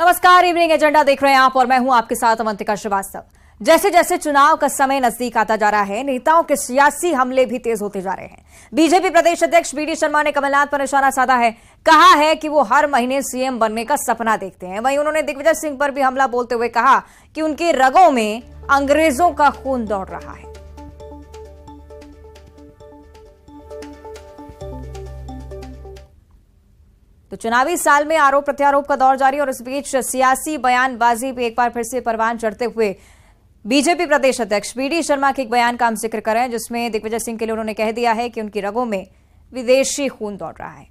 नमस्कार, evening agenda देख रहे हैं आप और मैं हूं आपके साथ अवंतिका श्रीवास्तव। जैसे जैसे चुनाव का समय नजदीक आता जा रहा है, नेताओं के सियासी हमले भी तेज होते जा रहे हैं। बीजेपी प्रदेश अध्यक्ष बीडी शर्मा ने कमलनाथ पर निशाना साधा है। कहा है कि वो हर महीने सीएम बनने का सपना देखते हैं। वहीं उन्होंने दिग्विजय सिंह पर भी हमला बोलते हुए कहा कि उनके रगों में अंग्रेजों का खून दौड़ रहा है। तो चुनावी साल में आरोप प्रत्यारोप का दौर जारी और इस बीच सियासी बयानबाजी पे एक बार फिर से परवान चढ़ते हुए बीजेपी प्रदेश अध्यक्ष बीडी शर्मा के एक बयान का हम जिक्र कर रहे हैं, जिसमें दिग्विजय सिंह के लिए उन्होंने कह दिया है कि उनकी रगों में विदेशी खून दौड़ रहा है।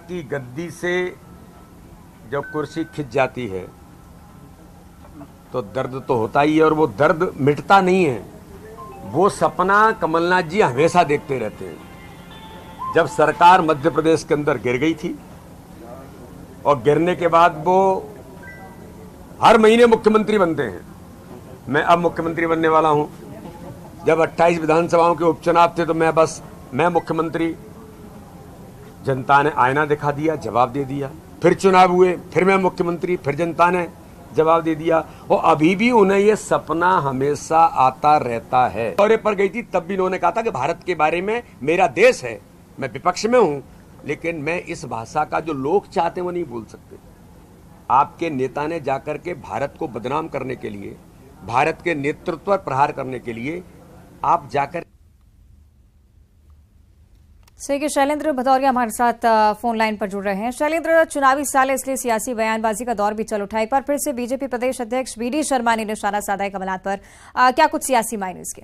की गद्दी से जब कुर्सी खिंच जाती है तो दर्द तो होता ही है, और वो दर्द मिटता नहीं है। वो सपना कमलनाथ जी हमेशा देखते रहते हैं। जब सरकार मध्य प्रदेश के अंदर गिर गई थी और गिरने के बाद वो हर महीने मुख्यमंत्री बनते हैं। मैं अब मुख्यमंत्री बनने वाला हूं। जब 28 विधानसभाओं के उपचुनाव थे तो मैं मुख्यमंत्री, जनता ने आईना दिखा दिया, जवाब दे दिया। फिर चुनाव हुए, फिर मैं मुख्यमंत्री, फिर जनता ने जवाब दे दिया। और अभी भी उन्हें ये सपना हमेशा आता रहता है। दौरे पर गई थी तब भी उन्होंने कहा था कि भारत के बारे में मेरा देश है, मैं विपक्ष में हूं, लेकिन मैं इस भाषा का जो लोग चाहते हैं वो नहीं बोल सकते। आपके नेता ने जाकर के भारत को बदनाम करने के लिए, भारत के नेतृत्व पर प्रहार करने के लिए आप जाकर सही। शैलेंद्र भदौरिया हमारे साथ फोन लाइन पर जुड़ रहे हैं। शैलेंद्र, चुनावी साल है इसलिए सियासी बयानबाजी का दौर भी चल उठा। एक बार फिर से बीजेपी प्रदेश अध्यक्ष बीडी शर्मा ने निशाना साधा है कमलनाथ पर। क्या कुछ सियासी मायने इसके?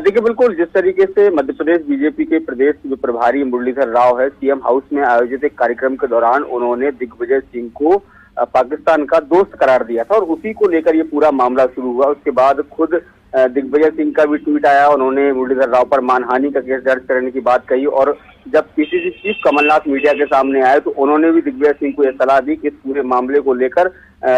देखिए, बिल्कुल जिस तरीके से मध्य प्रदेश बीजेपी के प्रदेश जो प्रभारी मुरलीधर राव है, सीएम हाउस में आयोजित एक कार्यक्रम के दौरान उन्होंने दिग्विजय सिंह को पाकिस्तान का दोस्त करार दिया था और उसी को लेकर ये पूरा मामला शुरू हुआ। उसके बाद खुद दिग्विजय सिंह का भी ट्वीट आया। उन्होंने मुरलीधर राव पर मानहानि का केस दर्ज करने की बात कही और जब पीसीसी चीफ कमलनाथ मीडिया के सामने आए तो उन्होंने भी दिग्विजय सिंह को यह सलाह दी कि इस पूरे मामले को लेकर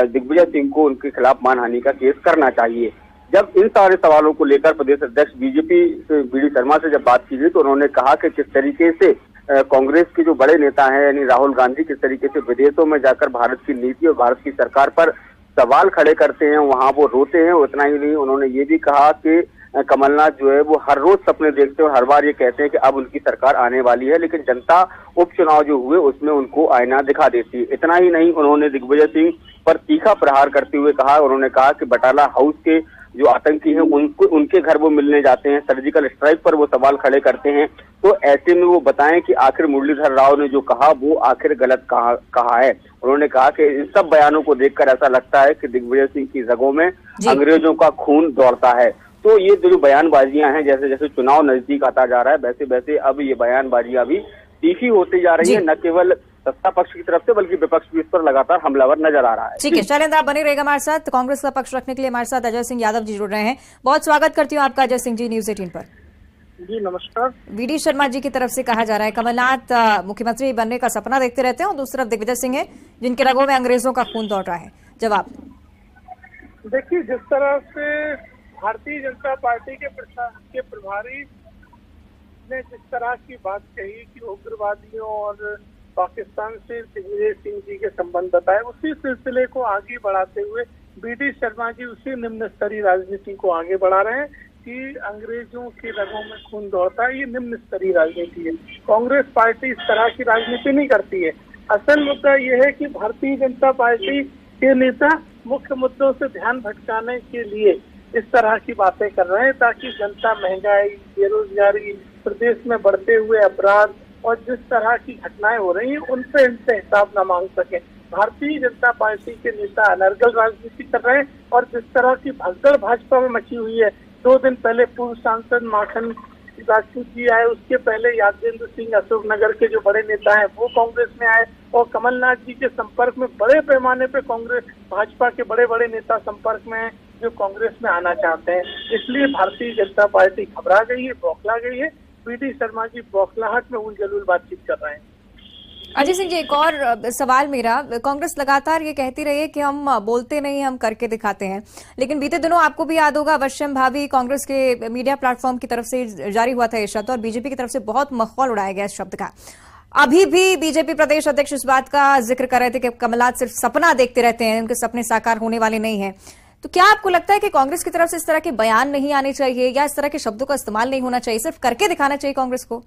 दिग्विजय सिंह को उनके खिलाफ मानहानि का केस करना चाहिए। जब इन सारे सवालों को लेकर प्रदेश अध्यक्ष बीजेपी से बीडी शर्मा से जब बात की गई तो उन्होंने कहा कि किस तरीके से कांग्रेस के जो बड़े नेता हैं यानी राहुल गांधी किस तरीके से विदेशों में जाकर भारत की नीति और भारत की सरकार पर सवाल खड़े करते हैं, वहां वो रोते हैं। उतना ही नहीं, उन्होंने ये भी कहा कि कमलनाथ जो है वो हर रोज सपने देखते हैं और हर बार ये कहते हैं कि अब उनकी सरकार आने वाली है, लेकिन जनता उपचुनाव जो हुए उसमें उनको आईना दिखा देती है। इतना ही नहीं, उन्होंने दिग्विजय सिंह पर तीखा प्रहार करते हुए कहा, उन्होंने कहा कि बटाला हाउस के जो आतंकी हैं उनके घर वो मिलने जाते हैं, सर्जिकल स्ट्राइक पर वो सवाल खड़े करते हैं। तो ऐसे में वो बताएं कि आखिर मुरलीधर राव ने जो कहा वो आखिर गलत कहा है। उन्होंने कहा कि इन सब बयानों को देखकर ऐसा लगता है कि दिग्विजय सिंह की रगों में अंग्रेजों का खून दौड़ता है। तो ये जो बयानबाजियां हैं, जैसे जैसे चुनाव नजदीक आता जा रहा है वैसे वैसे अब ये बयानबाजियां भी तीखी होती जा रही है। न केवल सत्ता पक्ष की तरफ से बल्कि विपक्ष भी इस पर लगातार हमलावर नजर आ रहा है। ठीक है शैलेंद्र, आप बने रहेगा हमारे साथ। कांग्रेस का पक्ष रखने के लिए हमारे साथ अजय सिंह यादव जी जुड़ रहे हैं। बहुत स्वागत करती हूँ आपका अजय सिंह जी न्यूज 18 पर। जी नमस्कार। बीडी शर्मा जी की तरफ से कहा जा रहा है कमलनाथ मुख्यमंत्री बनने का सपना देखते रहते हैं और दूसरी तरफ दिग्विजय सिंह है जिनके रगों में अंग्रेजों का खून दौड़ रहा है। जवाब देखिए, जिस तरह से भारतीय जनता पार्टी के प्रभारी ने जिस तरह की बात कही कि उग्रवादियों और पाकिस्तान से दिग्विजय सिंह जी के संबंध बताए, उसी सिलसिले को आगे बढ़ाते हुए बीडी शर्मा जी उसी निम्न स्तरीय राजनीति को आगे बढ़ा रहे हैं कि अंग्रेजों के रगों में खून दौड़ता है। ये निम्न स्तरीय राजनीति है। कांग्रेस पार्टी इस तरह की राजनीति नहीं करती है। असल मुद्दा यह है कि भारतीय जनता पार्टी के नेता मुख्य मुद्दों से ध्यान भटकाने के लिए इस तरह की बातें कर रहे हैं ताकि जनता, महंगाई, बेरोजगारी, प्रदेश में बढ़ते हुए अपराध और जिस तरह की घटनाएं हो रही हैं उन पे इनसे हिसाब न मांग सके। भारतीय जनता पार्टी के नेता अनर्गल राजनीति कर रहे हैं और जिस तरह की भगदड़ भाजपा में मची हुई है, 2 दिन पहले पूर्व सांसद माखन राजपूत जी आए, उसके पहले यादवेंद्र सिंह अशोकनगर के जो बड़े नेता हैं वो कांग्रेस में आए और कमलनाथ जी के संपर्क में बड़े पैमाने पे कांग्रेस भाजपा के बड़े बड़े नेता संपर्क में हैं जो कांग्रेस में आना चाहते हैं। इसलिए भारतीय जनता पार्टी घबरा गई है, बौखला गई है। बीडी शर्मा जी बौखलाहट में उलझुल बातचीत कर रहे हैं। अजय सिंह जी, एक और सवाल मेरा, कांग्रेस लगातार ये कहती रही है कि हम बोलते नहीं, हम करके दिखाते हैं, लेकिन बीते दिनों आपको भी याद होगा अवश्यम भावी कांग्रेस के मीडिया प्लेटफॉर्म की तरफ से जारी हुआ था ये शब्द और बीजेपी की तरफ से बहुत मखौल उड़ाया गया इस शब्द का। अभी भी बीजेपी प्रदेश अध्यक्ष इस बात का जिक्र कर रहे थे कि कमलनाथ सिर्फ सपना देखते रहते हैं, उनके सपने साकार होने वाले नहीं है। तो क्या आपको लगता है कि कांग्रेस की तरफ से इस तरह के बयान नहीं आने चाहिए या इस तरह के शब्दों का इस्तेमाल नहीं होना चाहिए, सिर्फ करके दिखाना चाहिए कांग्रेस को?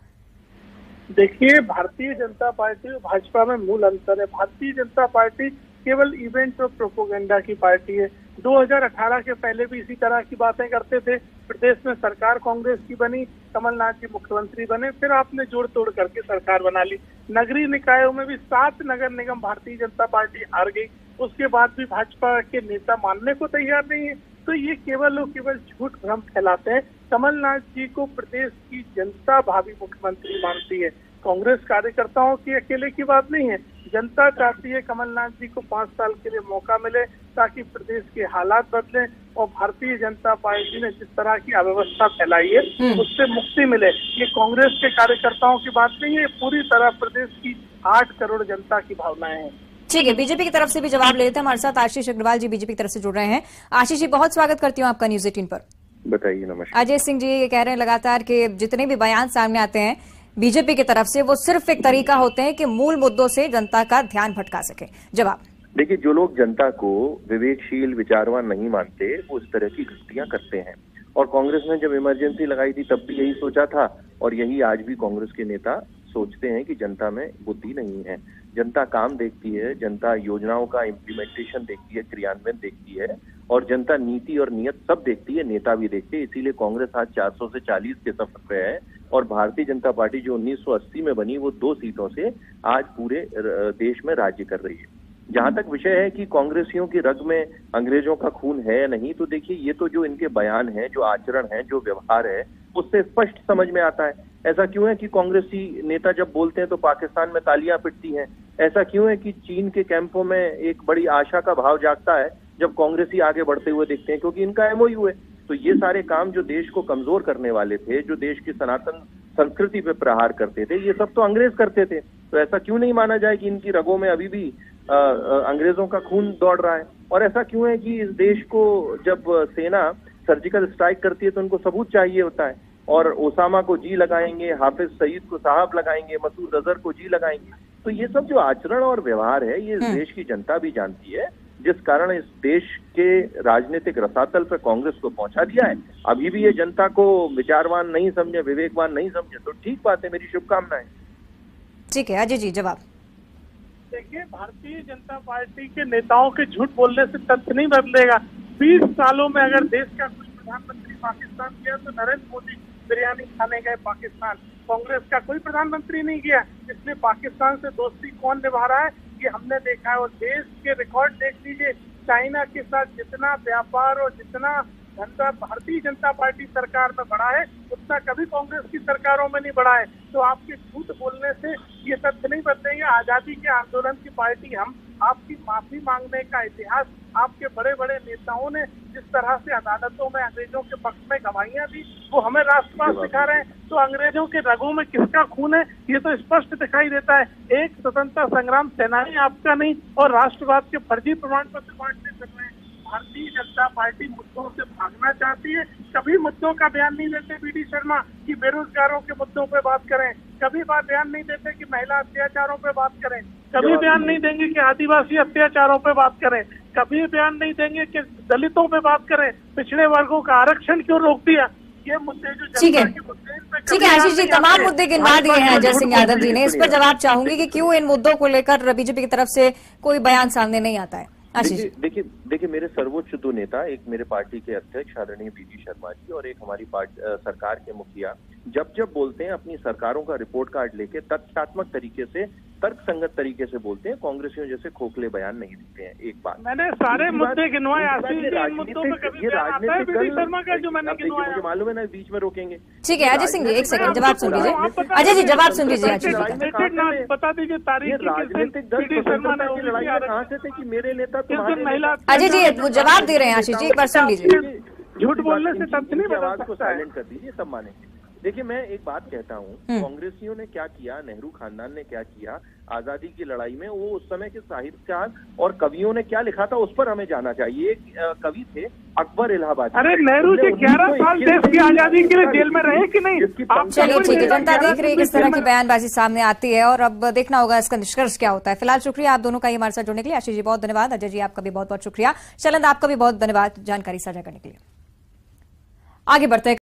देखिए, भारतीय जनता पार्टी और भाजपा में मूल अंतर है। भारतीय जनता पार्टी केवल इवेंट और प्रोपोगेंडा की पार्टी है। 2018 के पहले भी इसी तरह की बातें करते थे। प्रदेश में सरकार कांग्रेस की बनी, कमलनाथ जी मुख्यमंत्री बने, फिर आपने जोड़ तोड़ करके सरकार बना ली। नगरीय निकायों में भी 7 नगर निगम भारतीय जनता पार्टी हार गई, उसके बाद भी भाजपा के नेता मानने को तैयार नहीं है। तो ये केवल और केवल झूठ भ्रम फैलाते हैं। कमलनाथ जी को प्रदेश की जनता भावी मुख्यमंत्री मानती है। कांग्रेस कार्यकर्ताओं की अकेले की बात नहीं है, जनता चाहती है कमलनाथ जी को 5 साल के लिए मौका मिले ताकि प्रदेश के हालात बदलें और भारतीय जनता पार्टी ने जिस तरह की अव्यवस्था फैलाई है उससे मुक्ति मिले। ये कांग्रेस के कार्यकर्ताओं की बात नहीं है, पूरी तरह प्रदेश की 8 करोड़ जनता की भावनाएं हैं। ठीक है, बीजेपी की तरफ से भी जवाब ले लेते हैं। हमारे साथ आशीष अग्रवाल जी बीजेपी की तरफ से जुड़ रहे हैं। आशीष जी, बहुत स्वागत करती हूँ आपका न्यूज 18 पर। बताइए। नमस्कार। अजय सिंह जी ये कह रहे हैं लगातार कि जितने भी बयान सामने आते हैं बीजेपी की तरफ से वो सिर्फ एक तरीका होते हैं कि मूल मुद्दों से जनता का ध्यान भटका सके। जवाब? देखिए, जो लोग जनता को विवेकशील विचारवान नहीं मानते वो इस तरह की गलतियां करते हैं। और कांग्रेस ने जब इमरजेंसी लगाई थी तब भी यही सोचा था और यही आज भी कांग्रेस के नेता सोचते हैं कि जनता में बुद्धि नहीं है। जनता काम देखती है, जनता योजनाओं का इम्प्लीमेंटेशन देखती है, क्रियान्वयन देखती है और जनता नीति और नियत सब देखती है, नेता भी देखती है। इसीलिए कांग्रेस आज 400 से 40 के सफर पे है और भारतीय जनता पार्टी जो 1980 में बनी वो 2 सीटों से आज पूरे देश में राज्य कर रही है। जहां तक विषय है कि कांग्रेसियों की रग में अंग्रेजों का खून है या नहीं, तो देखिए ये तो जो इनके बयान है, जो आचरण है, जो व्यवहार है, उससे स्पष्ट समझ में आता है। ऐसा क्यों है कि कांग्रेसी नेता जब बोलते हैं तो पाकिस्तान में तालियां पिटती हैं? ऐसा क्यों है कि चीन के कैंपों में एक बड़ी आशा का भाव जागता है जब कांग्रेसी आगे बढ़ते हुए दिखते हैं? क्योंकि इनका एमओयू है। तो ये सारे काम जो देश को कमजोर करने वाले थे, जो देश की सनातन संस्कृति पे प्रहार करते थे, ये सब तो अंग्रेज करते थे। तो ऐसा क्यों नहीं माना जाए कि इनकी रगों में अभी भी अंग्रेजों का खून दौड़ रहा है? और ऐसा क्यों है कि इस देश को जब सेना सर्जिकल स्ट्राइक करती है तो उनको सबूत चाहिए होता है और ओसामा को जी लगाएंगे, हाफिज सईद को साहब लगाएंगे, मसूद अजहर को जी लगाएंगे। तो ये सब जो आचरण और व्यवहार है ये इस देश की जनता भी जानती है, जिस कारण इस देश के राजनीतिक रसातल पर कांग्रेस को पहुंचा दिया है। अभी भी ये जनता को विचारवान नहीं समझे, विवेकवान नहीं समझे तो ठीक बात है, मेरी शुभकामनाएं। ठीक है अजय जी, जवाब? देखिए, भारतीय जनता पार्टी के नेताओं के झूठ बोलने से तथ्य नहीं बदलेगा। 20 सालों में अगर देश का कोई प्रधानमंत्री पाकिस्तान गया तो नरेंद्र मोदी बिरयानी खाने गए पाकिस्तान। कांग्रेस का कोई प्रधानमंत्री नहीं गया, इसलिए पाकिस्तान से दोस्ती कौन निभा रहा है ये हमने देखा है। और देश के रिकॉर्ड देख लीजिए, चाइना के साथ जितना व्यापार और जितना धंधा भारतीय जनता पार्टी सरकार में बढ़ा है उतना कभी कांग्रेस की सरकारों में नहीं बढ़ा है। तो आपके झूठ बोलने से ये तथ्य नहीं बदलेंगे। आजादी के आंदोलन की पार्टी हम, आपकी माफी मांगने का इतिहास आपके बड़े बड़े नेताओं ने जिस तरह से अदालतों में अंग्रेजों के पक्ष में गवाहियां दी वो हमें राष्ट्रवाद सिखा रहे हैं। तो अंग्रेजों के रगों में किसका खून है ये तो स्पष्ट दिखाई देता है। एक स्वतंत्रता संग्राम सेनानी आपका नहीं और राष्ट्रवाद के फर्जी प्रमाण पत्र बांटने चल रहे हैं। भारतीय जनता पार्टी मुद्दों से भागना चाहती है। कभी मुद्दों का बयान नहीं देते बीडी शर्मा कि बेरोजगारों के मुद्दों पे बात करें, कभी बयान नहीं देते कि महिला अत्याचारों पे बात करें, कभी बयान नहीं देंगे कि आदिवासी अत्याचारों पे बात करें, कभी बयान नहीं देंगे कि दलितों पे बात करें, पिछड़े वर्गों का आरक्षण क्यों रोक दिया। ये मुद्दे जो ठीक है आशीष जी, तमाम मुद्दे गिनवा दिए हैं अजय सिंह यादव जी ने। इस पर जवाब चाहूंगी कि क्यों इन मुद्दों को लेकर बीजेपी की तरफ से कोई बयान सामने नहीं आता है। देखिए मेरे सर्वोच्च 2 नेता, एक मेरे पार्टी के अध्यक्ष आदरणीय बीडी शर्मा जी और एक हमारी सरकार के मुखिया, जब बोलते हैं अपनी सरकारों का रिपोर्ट कार्ड लेके तथ्यात्मक तरीके से, तर्क संगत तरीके से बोलते हैं, कांग्रेसियों जैसे खोखले बयान नहीं देते हैं। एक बात मैंने सारे मुद्दे गिनवाए, मुझे मालूम है ना, बीच में रोकेंगे। ठीक है अजय सिंह जी, एक सेकंड जवाब सुन लीजिए। अजय जी जवाब सुन लीजिए। बता दीजिए तारीख, राजनीतिक दल स्वतंत्रता की लड़ाई में कहाँ से थे कि मेरे नेता महिला। अजय जी वो जवाब दे रहे हैं, आशीष जी एक बार सुन लीजिए। झूठ बोलने से तब नहीं आवाज को साइलेंट कर दीजिए, सब मानेंगे। देखिए, मैं एक बात कहता हूँ, कांग्रेसियों ने क्या किया, नेहरू खानदान ने क्या किया आजादी की लड़ाई में, वो उस समय के साहित्यकार और कवियों ने क्या लिखा था उस पर हमें जाना चाहिए। कवि थे अकबर इलाहाबादी। अरे नेहरू जी 11 साल देश की आजादी के लिए जेल में रहे कि नहीं? चलिए ठीक है, जनता देख रही है किस तरह की बयानबाजी सामने आती है और अब देखना होगा इसका निष्कर्ष क्या होता है। फिलहाल शुक्रिया आप दोनों का हमारे साथ जुड़ने के लिए। आशीष जी बहुत धन्यवाद, अजय जी आपका भी बहुत बहुत शुक्रिया, शैलेंद्र आपका भी बहुत धन्यवाद जानकारी साझा करने के लिए। आगे बढ़ते